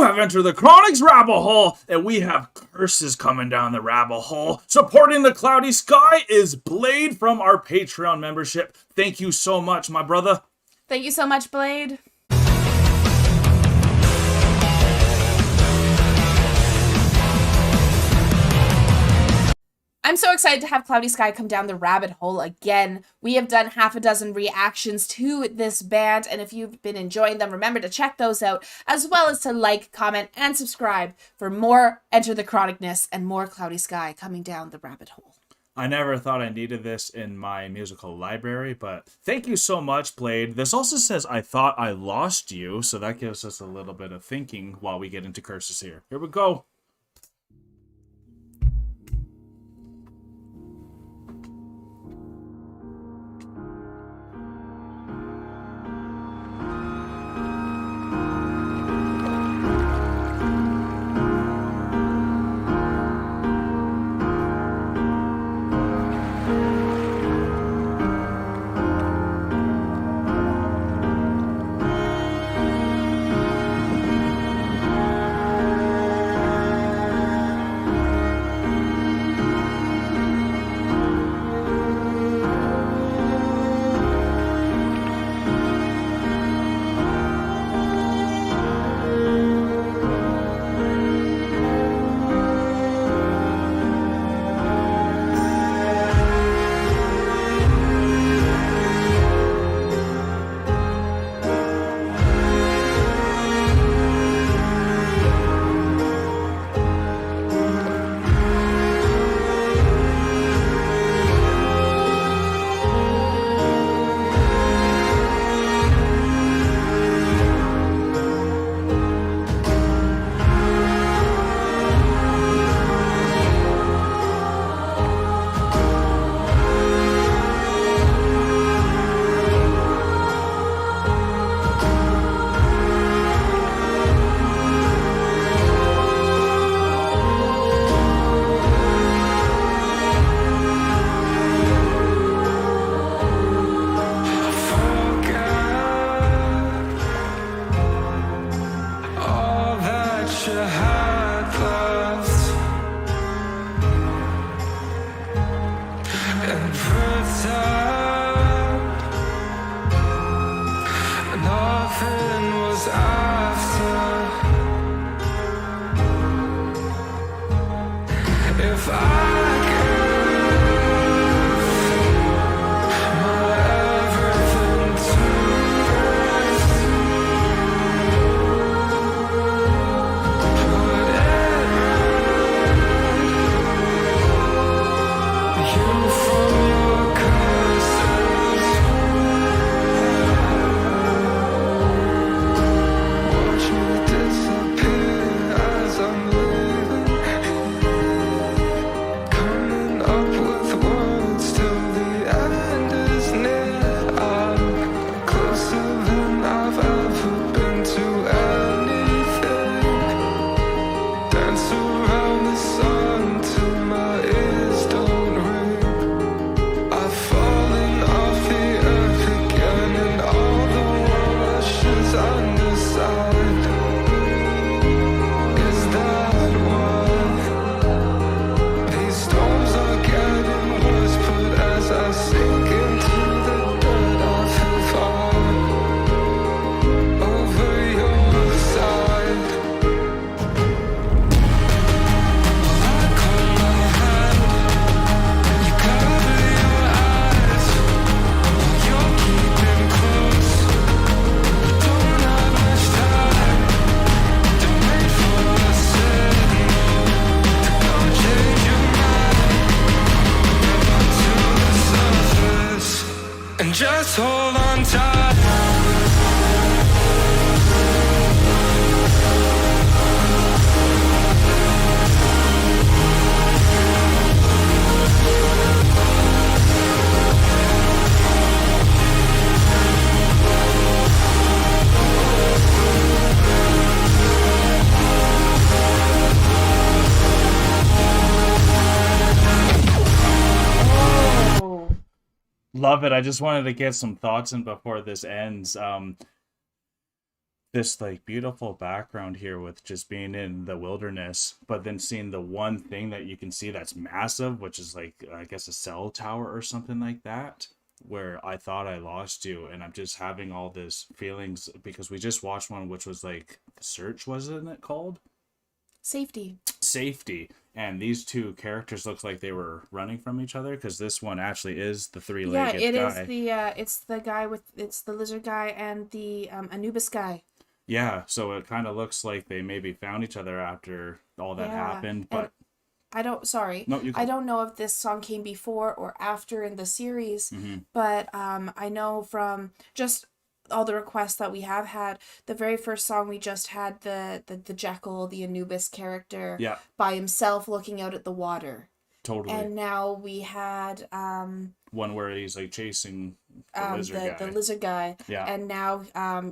have entered the Chronics rabbit hole, and we have curses coming down the rabbit hole. Supporting the Cloudy Sky is Blade from our Patreon membership. Thank you so much, my brother. Thank you so much, Blade. I'm so excited to have Cloudy Sky come down the rabbit hole again. We have done half a dozen reactions to this band, and if you've been enjoying them, remember to check those out, as well as to like, comment, and subscribe for more Enter the Chronicness and more Cloudy Sky coming down the rabbit hole. I never thought I needed this in my musical library, but thank you so much, Blade. This also says, I thought I lost you, so that gives us a little bit of thinking while we get into curses here. Here we go. Just hold on tight. Love it. I just wanted to get some thoughts in before this ends. this like beautiful background here with just being in the wilderness, but then seeing the one thing that you can see that's massive, which is like I guess a cell tower or something like that, where I thought I lost you, and I'm just having all this feelings because we just watched one which was like The Search, wasn't it called? Safety. Safety. And these two characters looks like they were running from each other because this one actually is the three-legged Yeah, it is guy. it's the guy with it's the lizard guy and the Anubis guy. Yeah, so it kind of looks like they maybe found each other after all that happened, but No, you I go. don't know if this song came before or after in the series, Mhm. but I know from just all the requests that we have had, the very first song we just had the Jekyll, the Anubis character Yeah, by himself looking out at the water. totally. And now we had One where he's like chasing the lizard guy. the lizard guy, Yeah. and now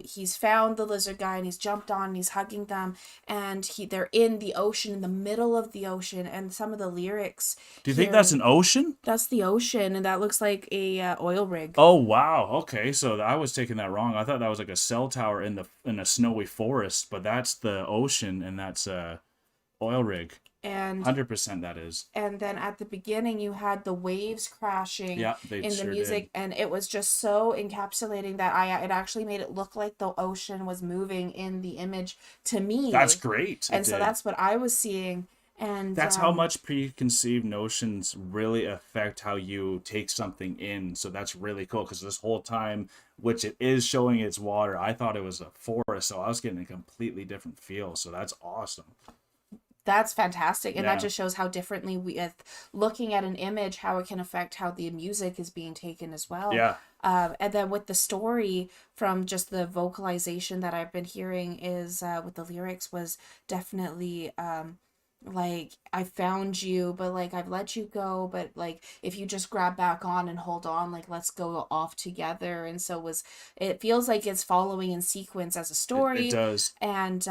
he's found the lizard guy and he's jumped on and he's hugging them, and they're in the ocean, in the middle of the ocean, and some of the lyrics Do you think that's here- an ocean? that's the ocean, and that looks like a oil rig. Oh wow. Okay, so I was taking that wrong. I thought that was like a cell tower in a snowy forest, but that's the ocean, and that's a oil rig. And 100% that is. and then at the beginning you had the waves crashing Yeah, they in the sure music, did. and it was just so encapsulating that it actually made it look like the ocean was moving in the image to me. That's great. And it so did. that's what I was seeing. And That's how much preconceived notions really affect how you take something in. So that's really cool because this whole time, which it is showing its water, I thought it was a forest. So I was getting a completely different feel. So that's awesome. that's fantastic, and Yeah. that just shows how differently looking at an image, how it can affect how the music is being taken as well. Yeah. And then with the story, from just the vocalization that I've been hearing, is with the lyrics was definitely like, I found you, but like I've let you go, but like if you just grab back on and hold on, like let's go off together. And so it feels like it's following in sequence as a story. It does. And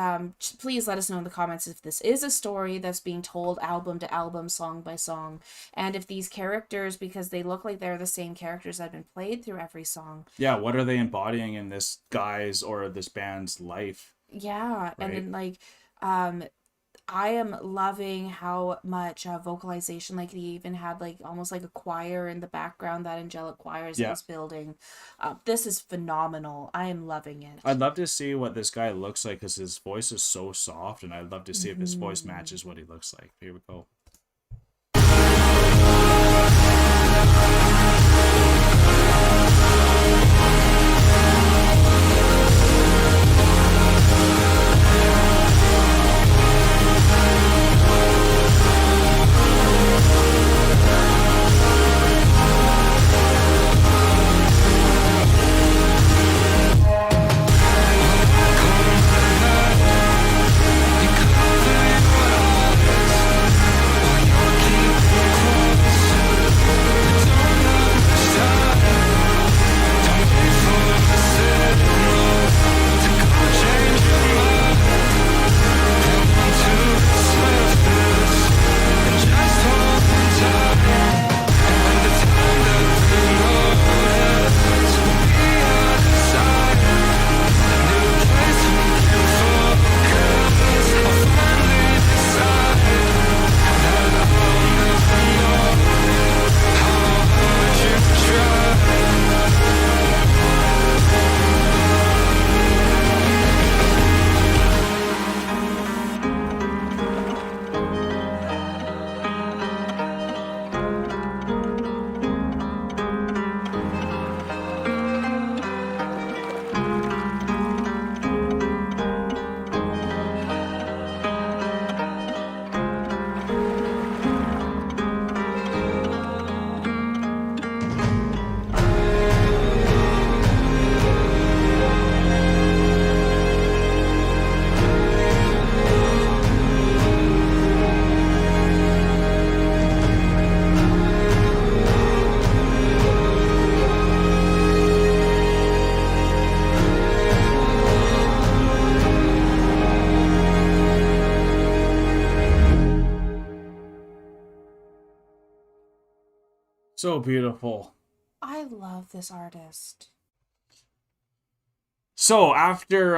please let us know in the comments if this is a story that's being told album to album, song by song, and if these characters, because they look like they're the same characters that have been played through every song. Yeah. What are they embodying in this guy's or this band's life? Yeah, and Right. then like I am loving how much vocalization, like they even had like almost like a choir in the background, that angelic choirs Yeah. that was building. This is phenomenal. I am loving it. I'd love to see what this guy looks like because his voice is so soft, and I'd love to see if his voice matches what he looks like. Here we go. So beautiful. I love this artist. So after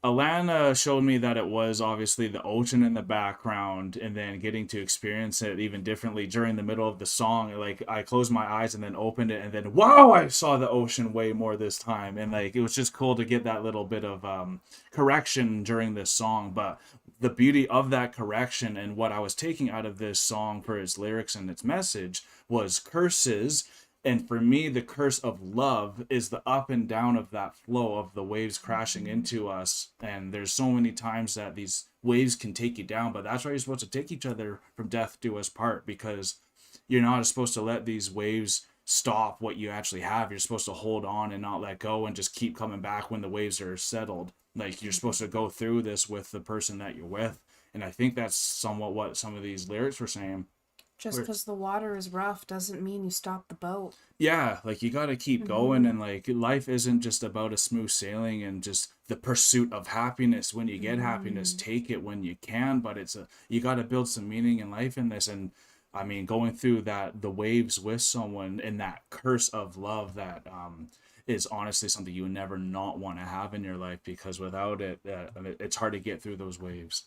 Alana showed me that it was obviously the ocean in the background, and then getting to experience it even differently during the middle of the song, like I closed my eyes and then opened it, and then wow, I saw the ocean way more this time, and like it was just cool to get that little bit of correction during this song. But the beauty of that correction and what I was taking out of this song for its lyrics and its message was curses. And for me, the curse of love is the up and down of that flow of the waves crashing into us. And there's so many times that these waves can take you down, but that's why you're supposed to take each other from death do us part, because you're not supposed to let these waves stop what you actually have. You're supposed to hold on and not let go and just keep coming back when the waves are settled. Like, you're supposed to go through this with the person that you're with. And I think that's somewhat what some of these lyrics were saying. Just because the water is rough doesn't mean you stop the boat. Yeah, like you got to keep going, and like life isn't just about a smooth sailing and just the pursuit of happiness. When you get happiness, take it when you can, but you got to build some meaning in life in this. And I mean, going through the waves with someone and that curse of love that is honestly something you would never not want to have in your life, because without it, it's hard to get through those waves.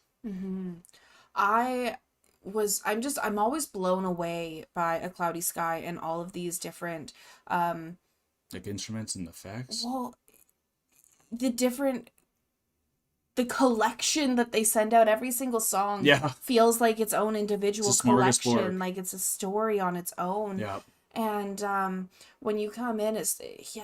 I'm always blown away by A Cloudy Sky and all of these different Like instruments and effects. well, the collection that they send out. Every single song Yeah. feels like its own individual It's a smorgasbord. collection, like it's a story on its own. Yeah. And when you come in,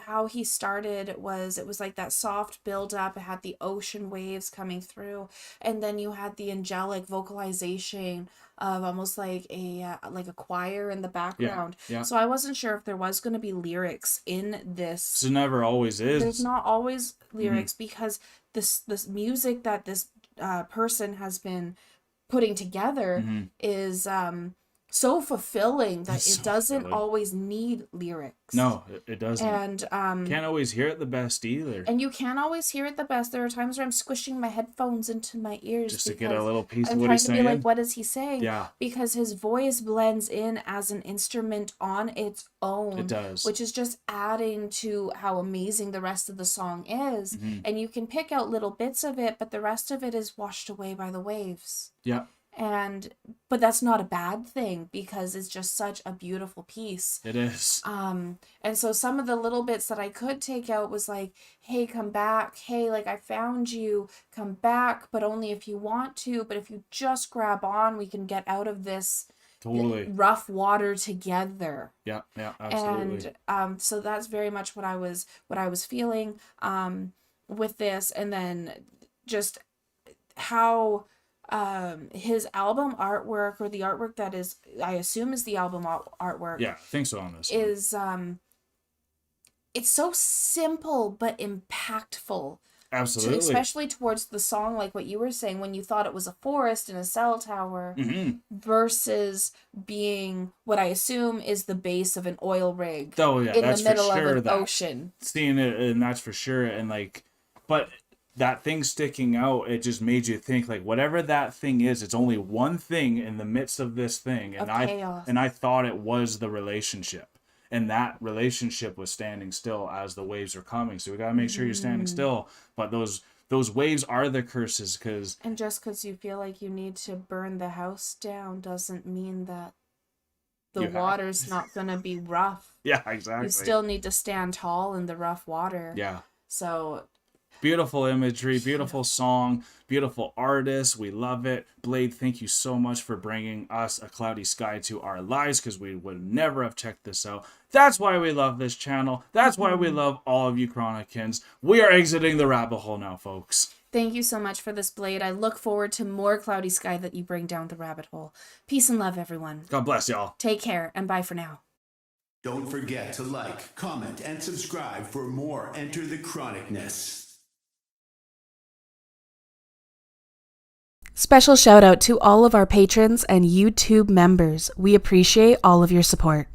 how he started it was like that soft build up. It had the ocean waves coming through, and then you had the angelic vocalization of almost like a choir in the background. Yeah. So I wasn't sure if there was going to be lyrics in this. So it never always is. There's not always lyrics, because this music that this person has been putting together is so fulfilling that It's it so doesn't fulfilling. always need lyrics. No, it doesn't. And Can't always hear it the best either. and you can't always hear it the best. There are times where I'm squishing my headphones into my ears Just to get a because little piece I'm of what trying he's to be saying. like, what is he saying? Yeah. Because his voice blends in as an instrument on its own. It does. Which is just adding to how amazing the rest of the song is. Mm-hmm. And you can pick out little bits of it, but the rest of it is washed away by the waves. Yeah, But that's not a bad thing, because it's just such a beautiful piece. it is. And so some of the little bits that I could take out was like, hey, come back. Hey, like, I found you. Come back, but only if you want to. But if you just grab on, we can get out of this Totally. rough water together. Yeah, absolutely. And so that's very much what I was feeling with this. And then just how his album artwork, or the artwork that is, I assume is the album artwork, Yeah, I think so on this one. is it's so simple but impactful, Absolutely. especially towards the song, like what you were saying, when you thought it was a forest and a cell tower, versus being what I assume is the base of an oil rig Oh yeah, in that's the middle for sure. of an That ocean. seeing it, and that's for sure. And like, but that thing sticking out, it just made you think, like, whatever that thing is, it's only one thing in the midst of this thing, and Of chaos. I thought it was the relationship, and that relationship was standing still as the waves are coming. So we gotta make sure you're standing still. But those waves are the curses, because And just because you feel like you need to burn the house down doesn't mean that the You have- water's not gonna be rough. yeah, exactly. You still need to stand tall in the rough water. yeah. So Beautiful imagery, beautiful song, beautiful artist. We love it. Blade, thank you so much for bringing us A Cloudy Sky to our lives, because we would never have checked this out. That's why we love this channel. That's why we love all of you Chronicans. We are exiting the rabbit hole now, folks. thank you so much for this, Blade. I look forward to more Cloudy Sky that you bring down the rabbit hole. Peace and love, everyone. God bless y'all. Take care, and bye for now. Don't forget to like, comment, and subscribe for more Enter the Chronicness. Special shout out to all of our patrons and YouTube members. We appreciate all of your support.